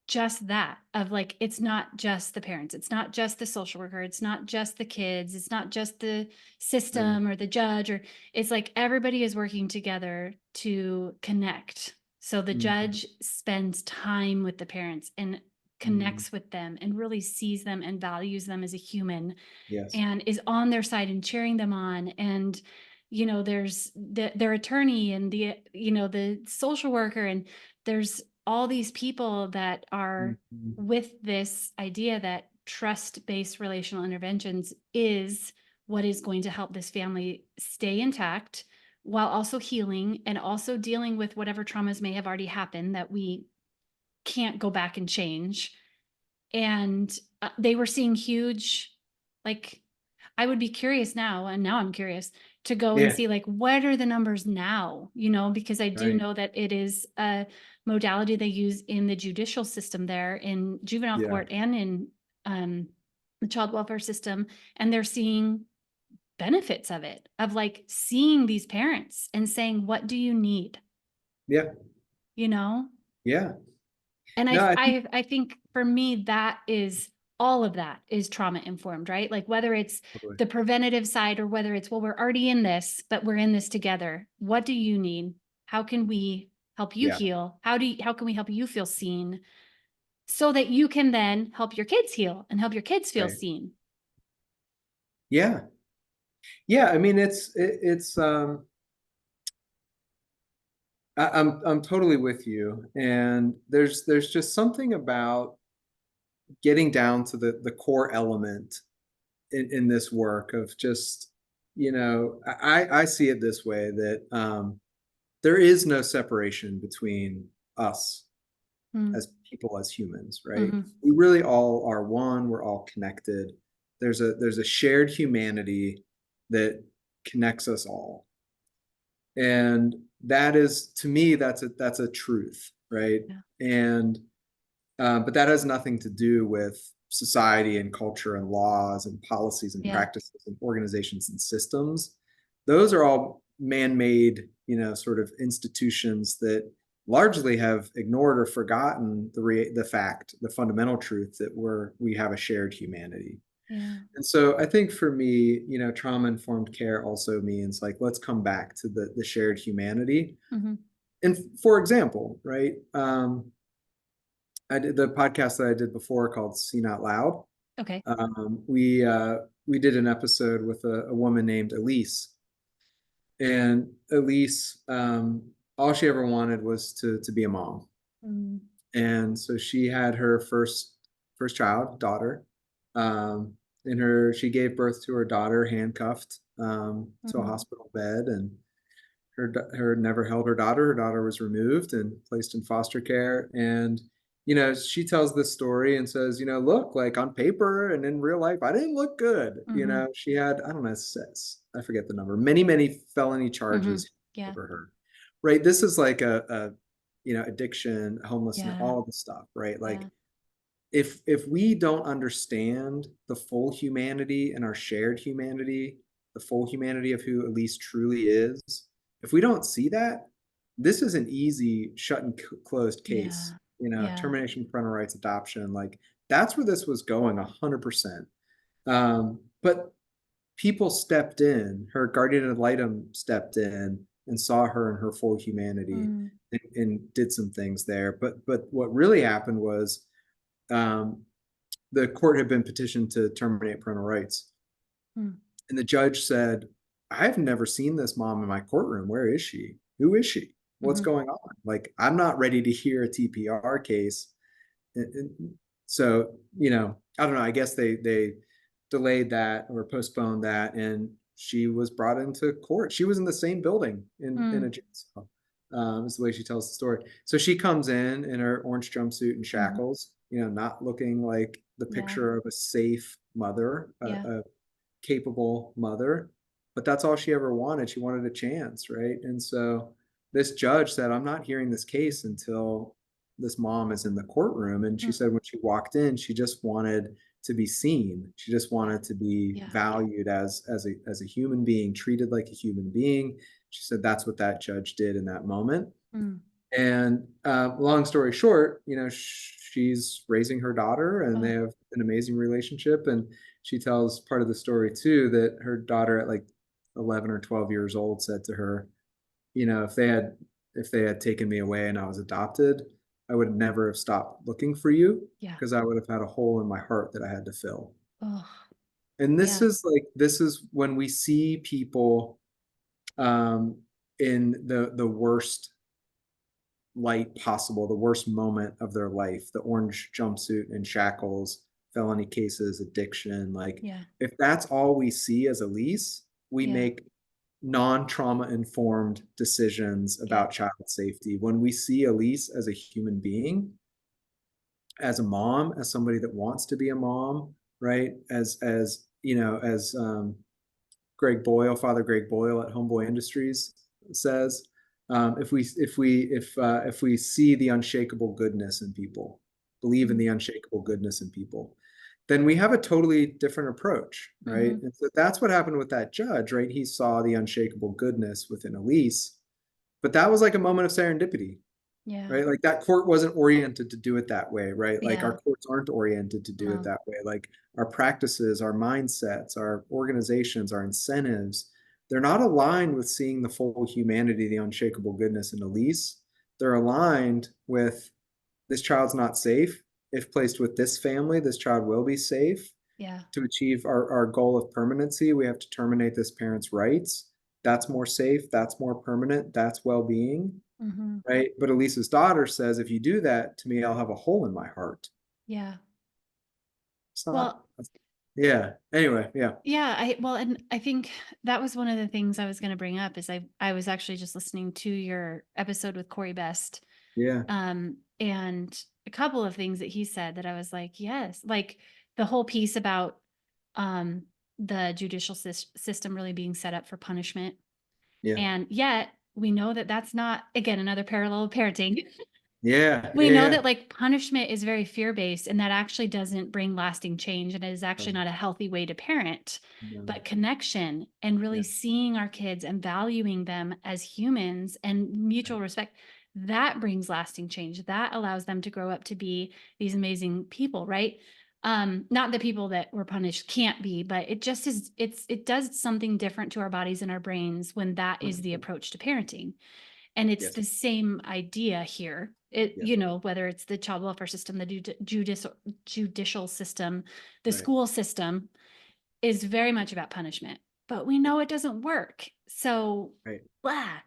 just that of like, it's not just the parents, it's not just the social worker, it's not just the kids, it's not just the Right. system or the judge, or it's like everybody is working together to connect. So the Mhm. judge spends time with the parents and Mhm. connects with them and really sees them and values them as a human Yes. and is on their side and cheering them on. And there's their attorney and the social worker, and there's all these people that are Mhm. with this idea that trust-based relational interventions is what is going to help this family stay intact while also healing and also dealing with whatever traumas may have already happened that we can't go back and change. And they were seeing huge, like, I would be curious now, and now I'm curious to go and Yeah. see like what are the numbers now, because I do Right. know that it is a modality they use in the judicial system there in juvenile Yeah. court and in um, the child welfare system, and they're seeing benefits of it, of like seeing these parents and saying, what do you need, Yeah. you know Yeah. And No, I think I think for me, that is all of that is trauma informed, right? Like whether it's totally. the preventative side or whether it's, well, we're already in this, but we're in this together. What do you need? How can we help you Yeah. heal? How can we help you feel seen so that you can then help your kids heal and help your kids feel Right. seen? Yeah. Yeah. I mean, it's I'm totally with you. And there's just something about getting down to the core element in this work of just, I see it this way that there is no separation between us Mm, as people, as humans, right? mhm, We really all are one, we're all connected. There's a shared humanity that connects us all. And that is, to me, that's a truth, right? yeah, And but that has nothing to do with society and culture and laws and policies and yeah, practices and organizations and systems. Those are all man-made, sort of institutions that largely have ignored or forgotten the fact, the fundamental truth that we have a shared humanity. yeah. And so I think for me, trauma-informed care also means like, let's come back to the shared humanity. Mhm. And for example, right? I did the podcast that I did before called Seen Out Loud. Okay. We did an episode with a woman named Elise, and Elise, all she ever wanted was to be a mom, Mm, and so she had her first child, daughter. In her, she gave birth to her daughter handcuffed to a mhm, hospital bed, and her never held her daughter. Her daughter was removed and placed in foster care. And she tells this story and says, look, like on paper and in real life, I didn't look good. mhm, She had, I don't know, I forget the number, many felony mhm. charges Yeah, over her. Right. This is like addiction, homelessness, yeah, all of the stuff. Right. Like yeah. if we don't understand the full humanity and our shared humanity, the full humanity of who Elise truly is, if we don't see that, this is an easy shut and closed case. Yeah. Yeah. Termination of parental rights, adoption, like that's where this was going 100%. But people stepped in, her guardian ad litem stepped in and saw her in her full humanity Mm, and did some things there. But what really happened was um, the court had been petitioned to terminate parental rights. mm, And the judge said, I've never seen this mom in my courtroom. Where is she? Who is she? What's mhm, going on? Like, I'm not ready to hear a TPR case. And so, I don't know. I guess they delayed that or postponed that, and she was brought into court. She was in the same building in a mm, jail cell. Is the way she tells the story. So she comes in her orange jumpsuit and mhm. shackles, not looking like the Yeah, picture of a safe mother, yeah, a capable mother, but that's all she ever wanted. She wanted a chance, right? And so this judge said, I'm not hearing this case until this mom is in the courtroom. And she mm, said when she walked in, she just wanted to be seen. She just yeah, wanted to be yeah, valued as a human being, treated like a human being. She said that's what that judge did in that moment. mm, And long story short, she's raising her daughter and they Oh, have an amazing relationship. And she tells part of the story too that her daughter at like 11 or 12 years old said to her, if they had taken me away and I was adopted, I would never have stopped looking for you yeah. because I would have had a hole in my heart that I had to fill. Oh, And yeah. this is when we see people um, in the worst light possible, the worst moment of their life, the orange jumpsuit and shackles, felony cases, addiction. Like, Yeah. if that's all we see as Elise, we Yeah. make non-trauma informed decisions Yeah. about child safety. When we see Elise as a human being, as a mom, as somebody that wants to be a mom, right? As Greg Boyle, Father Greg Boyle at Homeboy Industries says, if we see the unshakable goodness in people, believe in Mm-hmm. the unshakable goodness in people, then we have a totally different approach, right? Mm-hmm. And so that's what happened with that judge, right? He saw the unshakable goodness within Elise, but that was like a moment of serendipity, Yeah. right? Like that court wasn't oriented to do it that way, right? Like our Yeah. courts aren't oriented to do it No. that way. Like our practices, our mindsets, our organizations, our incentives, they're not aligned with seeing the full humanity, the unshakable goodness in Elise. They're aligned with this child's not safe. If placed with this family, this child will be safe. Yeah. To achieve our goal of permanency, we have to terminate this parent's rights. That's more safe. That's more permanent. That's well-being, Mm-hmm. right? But Elisa's daughter says, if you do that to me, I'll have a hole in my heart. Yeah. It's not, Well, yeah. Anyway, yeah, yeah, and I think that was one of the things I was going to bring up is I was actually just listening to your episode with Corey Best. yeah, And a couple of things that he said that I was like, yes, like the whole piece about um the judicial system really being set up for punishment. yeah, And yet we know that that's not, again, another parallel of parenting. yeah, We know yeah, that like punishment is very fear-based and that actually doesn't bring lasting change and it is yeah. actually not a healthy way to parent. No, But connection and really yeah, seeing our kids and valuing them as humans and right, mutual respect, that brings lasting change. That allows them to grow up to be these amazing people, right? Not the people that were punished can't be, but it just is, it does something different to our bodies and our brains when that is the 100%. approach to parenting. And it's Yes, the same idea here. It, yes, whether it's the child welfare system, the judicial system, the right, school system is very much about punishment, but we know it doesn't work. So, right, blah.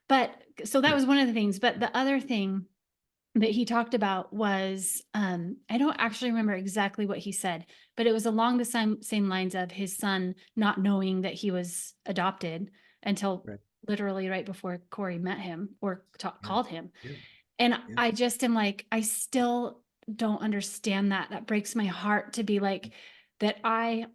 But so that was one of the things. But the other thing that he talked about was, I don't actually remember exactly what he said, but it was along the same lines of his son not knowing that he was adopted until right, literally right before Corey met him or yeah, called him. yeah, And yeah, I just am like, I still don't understand that. That breaks my heart to be like, that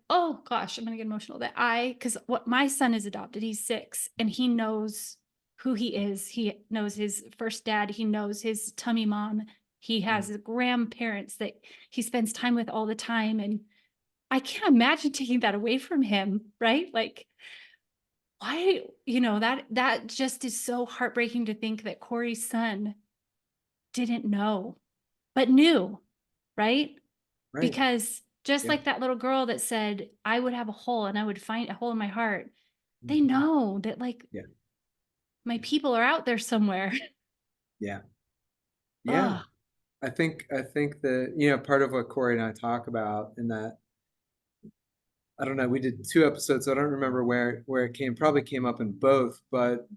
oh gosh, I'm gonna get emotional. Because what my son is adopted, he's 6, and he knows who he is. He knows his first dad, he knows his tummy mom, he mm, has grandparents that he spends time with all the time. And I can't imagine taking that away from him, right? Like, why, that just is so heartbreaking to think that Corey's son didn't know, but knew, right? right, Because just yeah, like that little girl that said, I would have a hole and I would find a hole in my heart, they mhm, know that like yeah, my yeah, people are out there somewhere. yeah, yeah. Oh, I think that, part of what Corey and I talk about in that, I don't know, we did 2 episodes, so I don't remember where it probably came up in both, but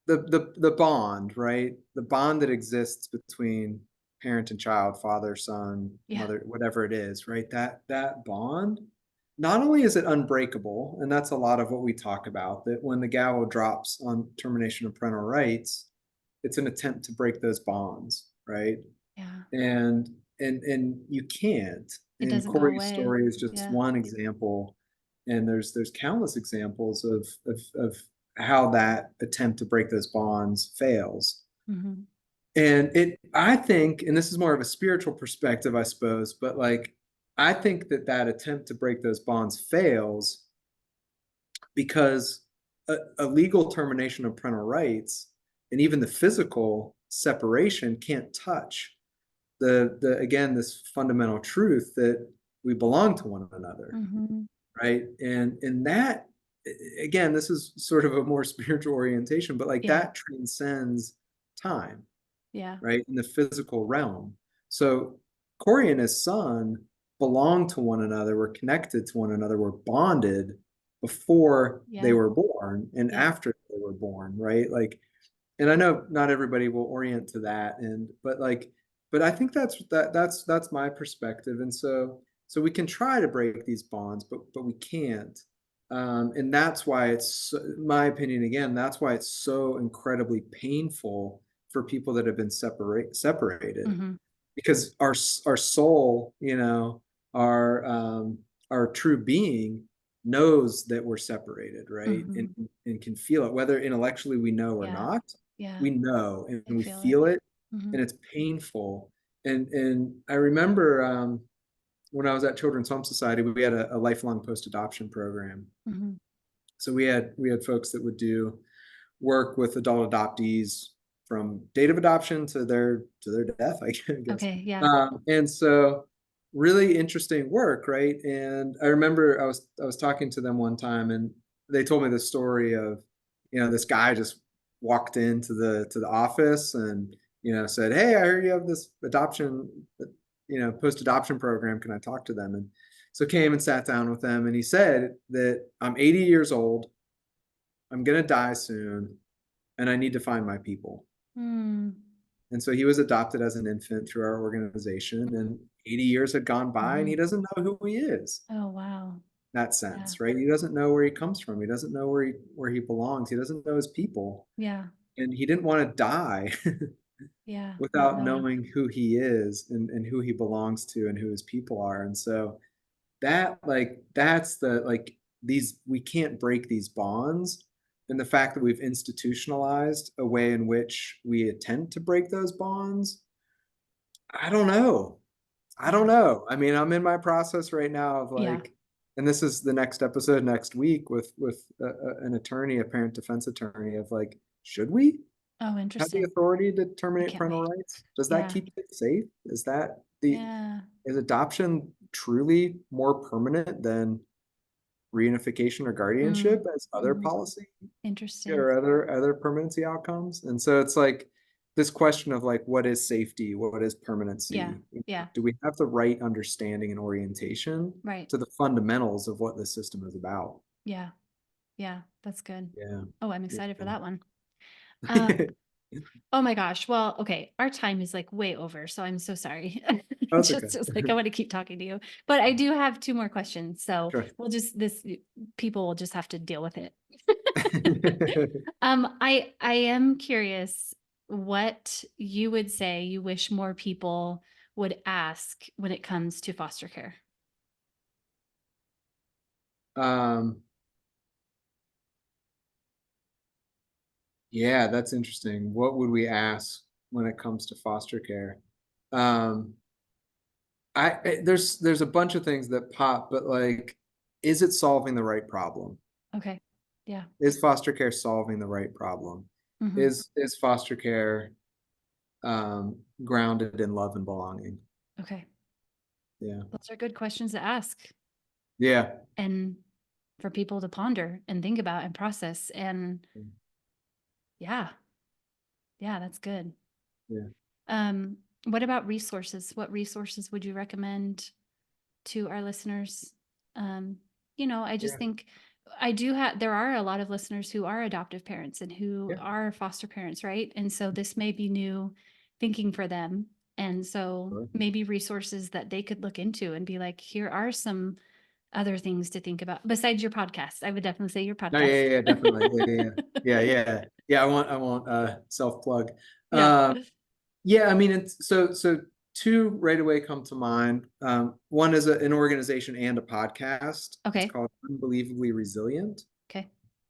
the bond, right? The bond that exists between parent and child, father, son, yeah, mother, whatever it is, right? That bond, not only is it unbreakable, and that's a lot of what we talk about, that when the gavel drops on termination of parental rights, it's an attempt to break those bonds, right? yeah. And and you can't. It And doesn't go Corey's away. story is just Yeah. one example, and there's countless examples of how that attempt to break those bonds fails. Hmm. And I think, and this is more of a spiritual perspective, I suppose, but like I think that attempt to break those bonds fails because a legal termination of parental rights and even the physical separation can't touch the again, this fundamental truth that we belong to one another, Mm-hmm. right? And that, again, this is sort of a more spiritual orientation, but like Yeah. that transcends time, Yeah. right? In the physical realm. So Corey and his son belong to one another, were connected to one another, were bonded before they Yeah. were born and Yeah. after they were born, right? Like, and I know not everybody will orient to that, and but like, but I think that's my perspective, and so we can try to break these bonds, but we can't, and that's why it's my opinion again. That's why it's so incredibly painful for people that have been separated, Mm-hmm. because our soul, our true being knows that we're separated, right? And Mm-hmm. and can feel it, whether intellectually we know or Yeah. not. Yeah. We know and I we feel it. feel it, Mm-hmm. and it's painful. And I remember when I was at Children's Home Society, we had a lifelong post-adoption program. Mm-hmm. So we had folks that would do work with adult adoptees from date of adoption to their death, I guess. Okay. Yeah. And so really interesting work, right? And I remember I was talking to them one time, and they told me the story of, this guy just walked into the office and said, "Hey, I heard you have this adoption, post adoption program. Can I talk to them?" And so came and sat down with them, and he said that I'm 80 years old, I'm gonna die soon, and I need to find my people. Mm. And so he was adopted as an infant through our organization, and 80 years had gone by, and Mm-hmm. he doesn't know who he is Oh, wow. in that Yeah. sense, right? He doesn't know where he comes from. He doesn't know where he belongs. He doesn't know his people. Yeah. And he didn't want to die Yeah. Not without knowing. knowing who he is and who he belongs to and who his people are. And so that's the like these we can't break these bonds, and the fact that we've institutionalized a way in which we attempt to break those bonds, I don't know. I don't Yeah. know. I mean, I'm in my process right now of Yeah. like, and this is the next episode next week with an attorney, a parent defense attorney, of like, should we Oh, have the interesting. authority to I terminate can't parental wait. rights? Does that Yeah. keep it safe? Yeah. Is adoption truly more permanent than reunification or Mm. guardianship as other Mm-hmm. policy Interesting. or other permanency outcomes? And so it's like this question of like, what is safety? What is Yeah. permanency? Yeah. Do we have the right understanding and orientation Right. to the fundamentals of what this system is about? Yeah. Yeah. That's good. Yeah. Oh, I'm excited for Yeah. that one. Uh, oh my gosh. Well, okay. Our time is like way over, so I'm so sorry. Oh, it's Just, okay. just like I want to keep talking to you, but I do have two more questions. So Sure. we'll just people will just have to deal with it. I am curious what you would say you wish more people would ask when it comes to foster care. Um, yeah, that's interesting. What would we ask when it comes to foster care? Um, there's a bunch of things that pop, but like, is it solving the right problem? Okay. Yeah. Is foster care solving the right problem? Hmm. Is foster care grounded in love and belonging? Okay. Yeah. Those are good questions to ask Yeah. and for people to ponder and think about and process. And yeah, yeah, that's good. Yeah. Um, what about resources? What resources would you recommend to our listeners? Um, I just Yeah. think there are a lot of listeners who are adoptive parents and who Yeah. are foster parents, right? And so this may be new thinking for them. And so Sure. maybe resources that they could look into and be like, here are some other things to think about besides your podcast. I would definitely say your No, yeah, podcast. yeah, yeah, definitely. Yeah. I won't self plug. Yeah. Yeah, I mean, it's so two right away come to mind. One is an organization and a podcast. It's Okay. called Unbelievably Resilient. Okay.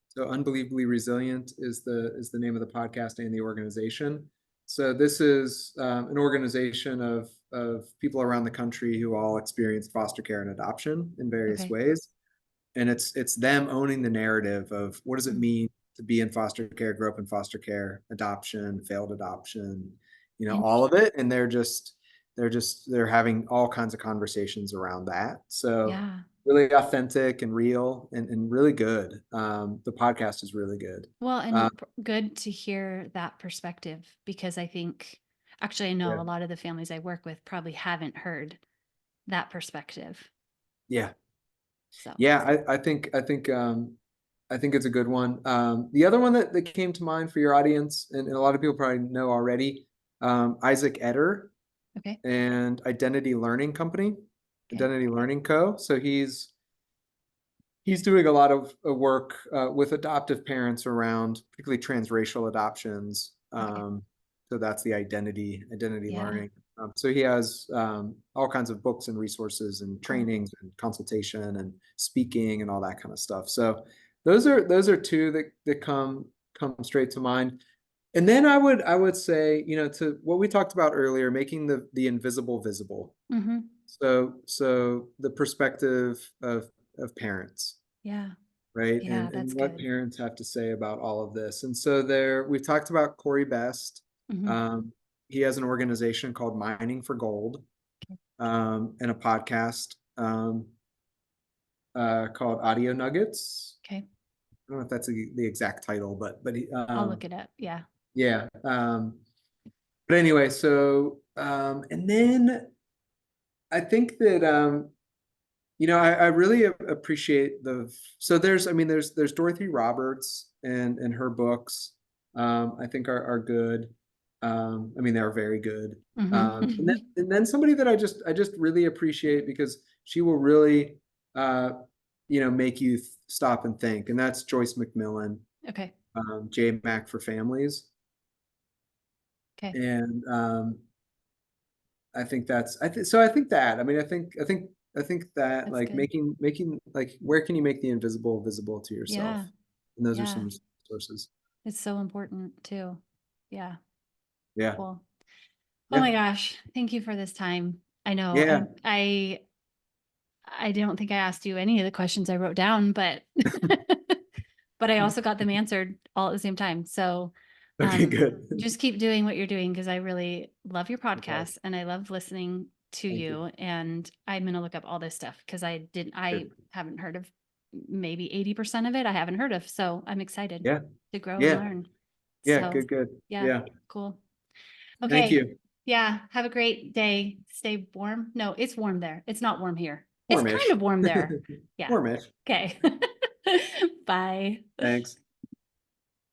So Unbelievably Resilient is the name of the podcast and the organization. So this is an organization of people around the country who all experienced foster care and adoption in various Okay. ways, and it's them owning the narrative of what does it Mm. mean to be in foster care, grow up in foster care, adoption, failed adoption, all of Interesting. it. And they're having all kinds of conversations around that. So Yeah. really authentic and real and really good. The podcast is really good. Well, Uh, and good to hear that perspective because I think, actually, I know yeah. a lot of the families I work with probably haven't heard that perspective. Yeah. So, Yeah. I think it's a good one. The other one that came to mind for your audience, and a lot of people probably know already, Isaac Etter okay. and Identity Learning Company, Okay. Identity Learning Co. So he's doing a lot of work with adoptive parents around particularly transracial adoptions. Okay. So that's the identity Yeah. learning. So he has all kinds of books and resources and Cool. trainings and consultation and speaking and all that kind of stuff. So those are two that come straight to mind. And then I would say, to what we talked about earlier, making the invisible visible. Mm-hmm. So the perspective of parents, Yeah. right? Yeah, And that's what good. parents have to say about all of this. And so we've talked about Corey Best. Mm-hmm. Um, he has an organization called Mining for Gold, and a podcast called Audio Nuggets. Okay. I don't know if that's the exact title, but I'll look it up. Yeah. yeah. But anyway, so and then I think that I really appreciate so there's Dorothy Roberts and her books, I think are good. They're very good. And then Mm-hmm. somebody that I just really appreciate because she will really, make you stop and think. And that's Joyce McMillan, Okay. J Mac for Families. Okay. And I think so I think that, I think that That's like good. making like where can you make the invisible visible to Yeah. yourself? And those are Yeah. some sources. It's so important too. Yeah. Yeah. Cool. Oh Yeah. my gosh. Thank you for this time. I know Yeah. I don't think I asked you any of the questions I wrote down, but but I also got them answered all at the same time. So Okay, good. just keep doing what you're doing because I really love your Okay. podcast and I love listening to Thank you. you. And I'm gonna look up all this stuff because I Good. haven't heard of maybe 80% of it I haven't heard of. So I'm excited Yeah. to grow and Yeah. learn. Yeah. So Good, good. yeah, Yeah. cool. Thank Okay. you. Yeah. Have a great day. Stay warm. No, it's warm there. It's not warm here. It's kind Warmish. of warm there. Yeah. Warmish. Okay. Bye. Thanks.